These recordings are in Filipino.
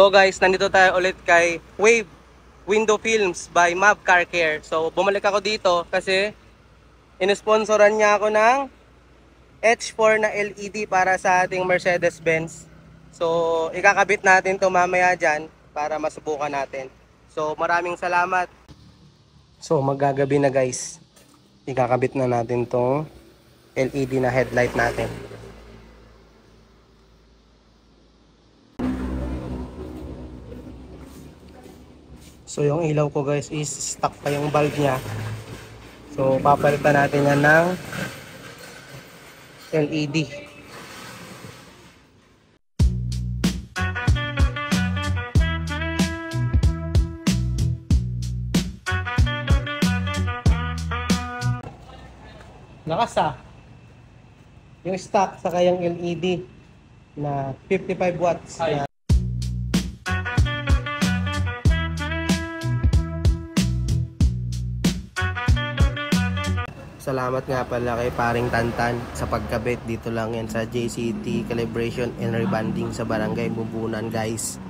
So guys, nandito tayo ulit kay Wave Window Films by Mab Car Care. So bumalik ako dito kasi inisponsoran niya ako ng H4 na LED para sa ating Mercedes-Benz. So ikakabit natin to mamaya dyan para masubukan natin. So maraming salamat. So magagabi na guys. Ikakabit na natin tong LED na headlight natin. So yung ilaw ko guys is stuck pa yung bulb niya. So papalitan natin yan ng LED. Lakas ah. Yung stock saka yung LED na 55 watts. Salamat nga pala kay Paring Tantan sa pagkabit. Dito lang yan sa JCT Calibration and Rebanding sa Barangay Bumbunan guys.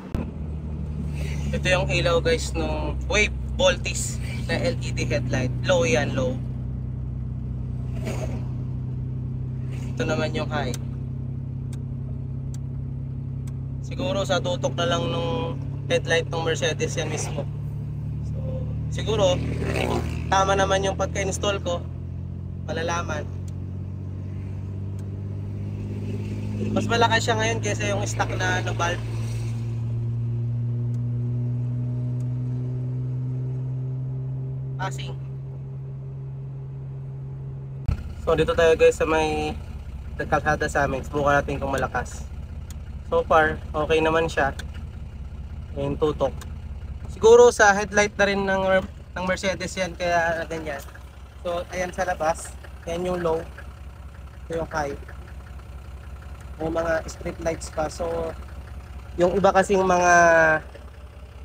Ito yung ilaw guys ng Wave Voltis na LED headlight. Low yan, low. Ito naman yung high. Siguro sa tutok na lang nung headlight ng Mercedes yan mismo. So, siguro tama naman yung pagka-install ko. Malalaman. Mas malakas siya ngayon kaysa yung stock na bulb. Passing. So dito tayo guys sa may kalsada sa amin. Subukan natin kung malakas. So far, okay naman siya. Yung tutok. Siguro sa headlight na rin ng Mercedes yan kaya ganyan. So ayan sa labas. Yan yung low. Ito yung high. May mga street lights pa. So yung iba kasing mga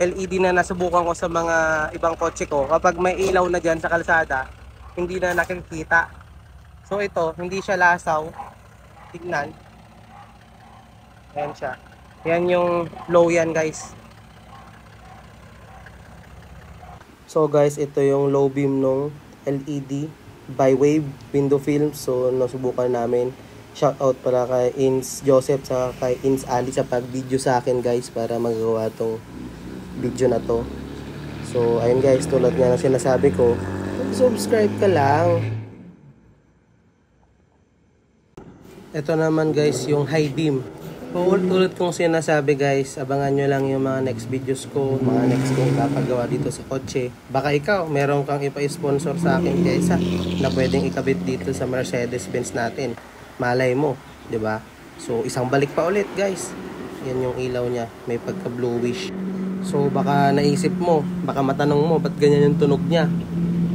LED na nasubukan ko sa mga ibang kotse ko, kapag may ilaw na dyan sa kalsada, hindi na nakikita. So ito, hindi siya lasaw. Tignan. Ayan siya. Yan yung low yan guys. So guys, ito yung low beam nung LED by Wave Window Films. So nasubukan namin. Shout out pala kay Ins Joseph sa kay Ins Ali sa pag-video sa akin guys para magawa tong video na to. So ayun guys, tulad nga na sinasabi ko, subscribe ka lang. Ito naman guys yung high beam. Tulad kong sinasabi guys, abangan nyo lang yung mga next videos ko, mga next kong kapagawa dito sa kotse. Baka ikaw, meron kang ipa-sponsor sa akin guys na pwedeng ikabit dito sa Mercedes-Benz natin. Malay mo, 'di ba? So isang balik pa ulit guys. Yan yung ilaw niya, may pagka bluish. So baka naisip mo, baka matanong mo, ba't ganyan yung tunog niya?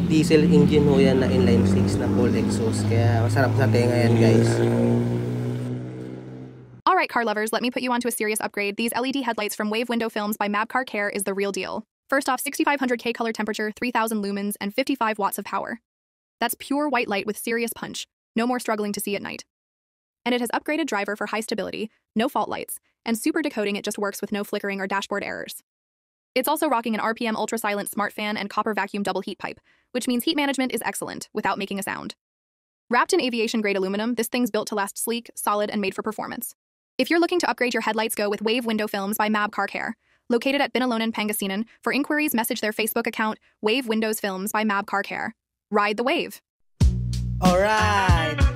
Diesel engine ho yan na inline 6 na full exhaust. Kaya masarap sa tenga yan guys. Alright car lovers, let me put you onto a serious upgrade. These LED headlights from Wave Window Films by Mab Car Care is the real deal. First off, 6500K color temperature, 3000 lumens, and 55 watts of power. That's pure white light with serious punch. No more struggling to see at night. And it has upgraded driver for high stability, no fault lights, and super decoding. It just works with no flickering or dashboard errors. It's also rocking an RPM ultra silent smart fan and copper vacuum double heat pipe, which means heat management is excellent without making a sound. Wrapped in aviation grade aluminum, this thing's built to last sleek, solid, and made for performance. If you're looking to upgrade your headlights, go with Wave Window Films by Mab Car Care. Located at Binalonan, Pangasinan. For inquiries, message their Facebook account, Wave Windows Films by Mab Car Care. Ride the wave. Alright!